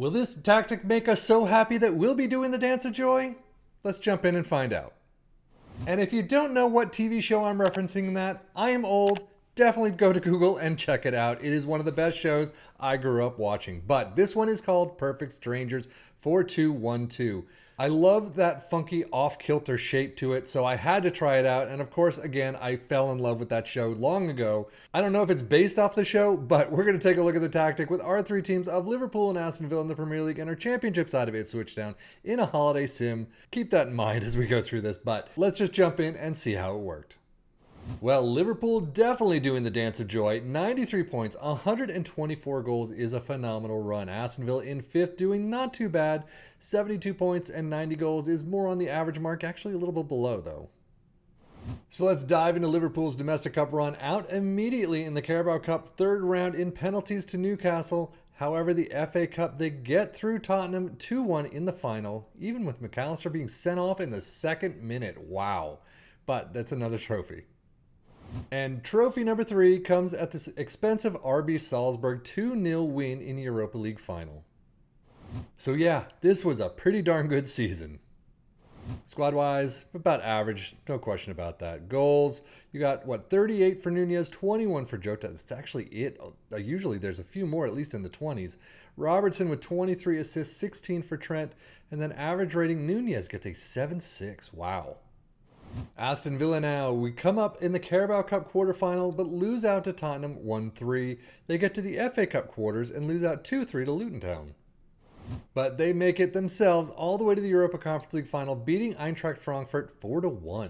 Will this tactic make us so happy that we'll be doing the dance of joy? Let's jump in and find out. And if you don't know what TV show I'm referencing in that, I am old. Definitely go to Google and check it out. It is one of the best shows I grew up watching. But this one is called Perfect Strangers 4212. I love that funky off-kilter shape to it, so I had to try it out. And of course, again, I fell in love with that show long ago. I don't know if it's based off the show, but we're going to take a look at the tactic with our three teams of Liverpool and Aston Villa in the Premier League and our championship side of Ipswich Town in a holiday sim. Keep that in mind as we go through this, but let's just jump in and see how it worked. Well, Liverpool definitely doing the dance of joy. 93 points, 124 goals is a phenomenal run. Aston Villa in fifth doing not too bad. 72 points and 90 goals is more on the average mark, actually a little bit below though. So let's dive into Liverpool's domestic cup run out immediately in the Carabao Cup third round in penalties to Newcastle. However, the FA Cup, they get through Tottenham 2-1 in the final, even with McAllister being sent off in the second minute. Wow. But that's another trophy. And trophy number 3 comes at this expensive RB Salzburg 2-0 win in Europa League final. So yeah, this was a pretty darn good season. Squad-wise, about average, no question about that. Goals, you got, 38 for Nunez, 21 for Jota. That's actually it. Usually there's a few more, at least in the 20s. Robertson with 23 assists, 16 for Trent. And then average rating, Nunez gets a 7.6. Wow. Aston Villa now, we come up in the Carabao Cup quarterfinal but lose out to Tottenham 1-3. They get to the FA Cup quarters and lose out 2-3 to Luton Town. But they make it themselves all the way to the Europa Conference League final, beating Eintracht Frankfurt 4-1.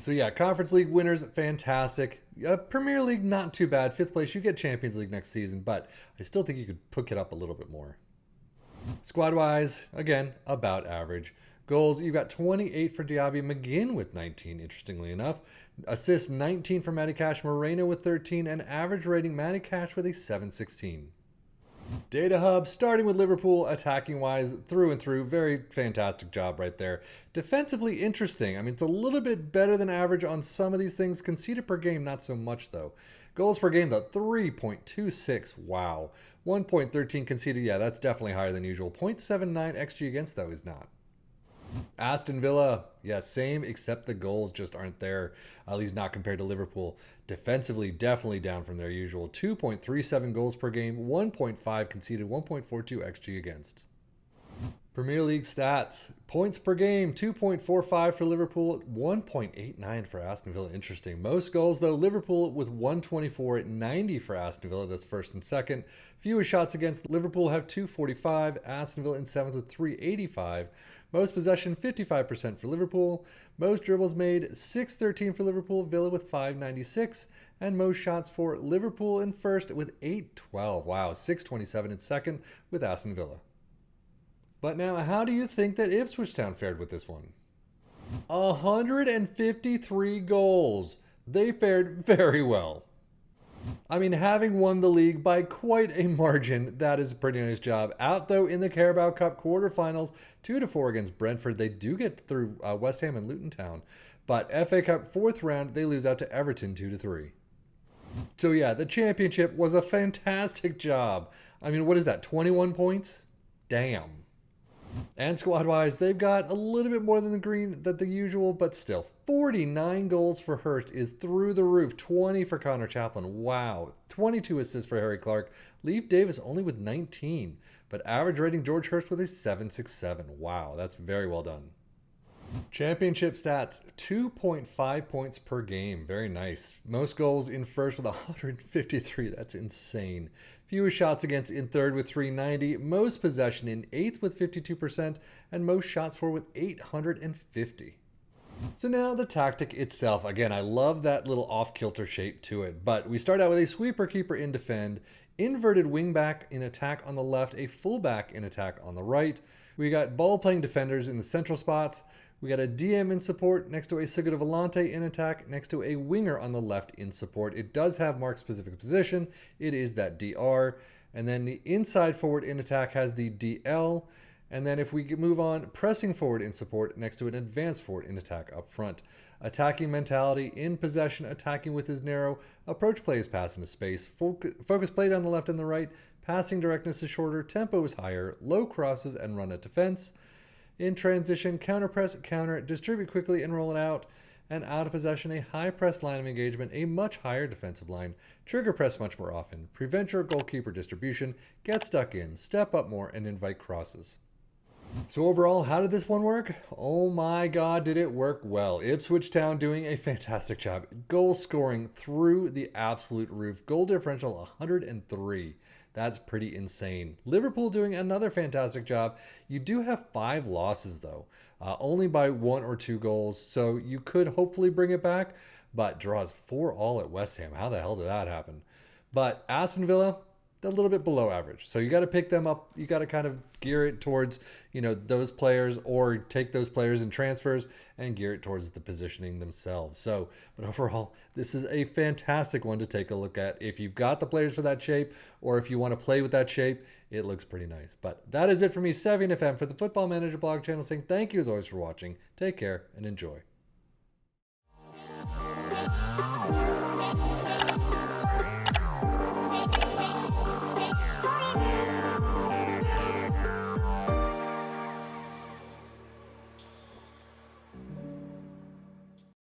So yeah, Conference League winners, fantastic. Premier League, not too bad. 5th place, you get Champions League next season, but I still think you could pick it up a little bit more. Squad-wise, again, about average. Goals, you've got 28 for Diaby, McGinn with 19, interestingly enough. Assists, 19 for Matty Cash, Moreno with 13, and average rating, Matty Cash with a 7.16. Data Hub, starting with Liverpool, attacking-wise, through and through, very fantastic job right there. Defensively interesting. I mean, it's a little bit better than average on some of these things. Conceded per game, not so much, though. Goals per game, though, 3.26. Wow. 1.13 conceded, yeah, that's definitely higher than usual. 0.79 XG against, though, is not. Aston Villa, yeah, same, except the goals just aren't there, at least not compared to Liverpool. Defensively, definitely down from their usual. 2.37 goals per game, 1.5 conceded, 1.42 XG against. Premier League stats. Points per game, 2.45 for Liverpool, 1.89 for Aston Villa. Interesting. Most goals, though, Liverpool with 124 at 90 for Aston Villa. That's first and second. Fewest shots against, Liverpool have 245. Aston Villa in 7th with 385. Most possession, 55% for Liverpool. Most dribbles made, 613 for Liverpool. Villa with 596. And most shots for Liverpool in first with 812. Wow, 627 in second with Aston Villa. But now, how do you think that Ipswich Town fared with this one? 153 goals. They fared very well. I mean, having won the league by quite a margin, that is a pretty nice job. Out, though, in the Carabao Cup quarterfinals, 2-4 against Brentford. They do get through West Ham and Luton Town. But FA Cup 4th round, they lose out to Everton 2-3. So yeah, the championship was a fantastic job. I mean, what is that, 21 points? Damn. And squad-wise, they've got a little bit more than the usual, but still, 49 goals for Hurst is through the roof. 20 for Connor Chaplin. Wow. 22 assists for Harry Clark. Leif Davis only with 19. But average rating, George Hurst with a 7.67. Wow, that's very well done. Championship stats, 2.5 points per game. Very nice. Most goals in first with 153. That's insane. Fewest shots against in third with 390. Most possession in 8th with 52%. And most shots for with 850. So now the tactic itself. Again, I love that little off-kilter shape to it. But we start out with a sweeper keeper in defend. Inverted wingback in attack on the left. A fullback in attack on the right. We got ball-playing defenders in the central spots. We got a DM in support next to a Segundo Volante in attack, next to a winger on the left in support. It does have mark-specific position. It is that DR. And then the inside forward in attack has the DL. And then if we move on, pressing forward in support next to an advanced forward in attack up front. Attacking mentality, in possession, attacking with his narrow. Approach play is pass into space. Focus play down the left and the right. Passing directness is shorter, tempo is higher, low crosses and run at defense. In transition, counter press, counter, distribute quickly and roll it out. And out of possession, a high press line of engagement, a much higher defensive line, trigger press much more often, prevent your goalkeeper distribution, get stuck in, step up more, and invite crosses. So overall, how did this one work? Oh my god, did it work well. Ipswich Town doing a fantastic job. Goal scoring through the absolute roof. Goal differential 103. That's pretty insane. Liverpool doing another fantastic job. You do have 5 losses though, only by 1 or 2 goals. So you could hopefully bring it back, but draws 4-4 at West Ham. How the hell did that happen? But Aston Villa, a little bit below average. So you got to pick them up. You got to kind of gear it towards, those players, or take those players in transfers and gear it towards the positioning themselves. So, but overall, this is a fantastic one to take a look at. If you've got the players for that shape, or if you want to play with that shape, it looks pretty nice. But that is it for me, Savvy FM, for the Football Manager blog channel, saying thank you as always for watching. Take care and enjoy.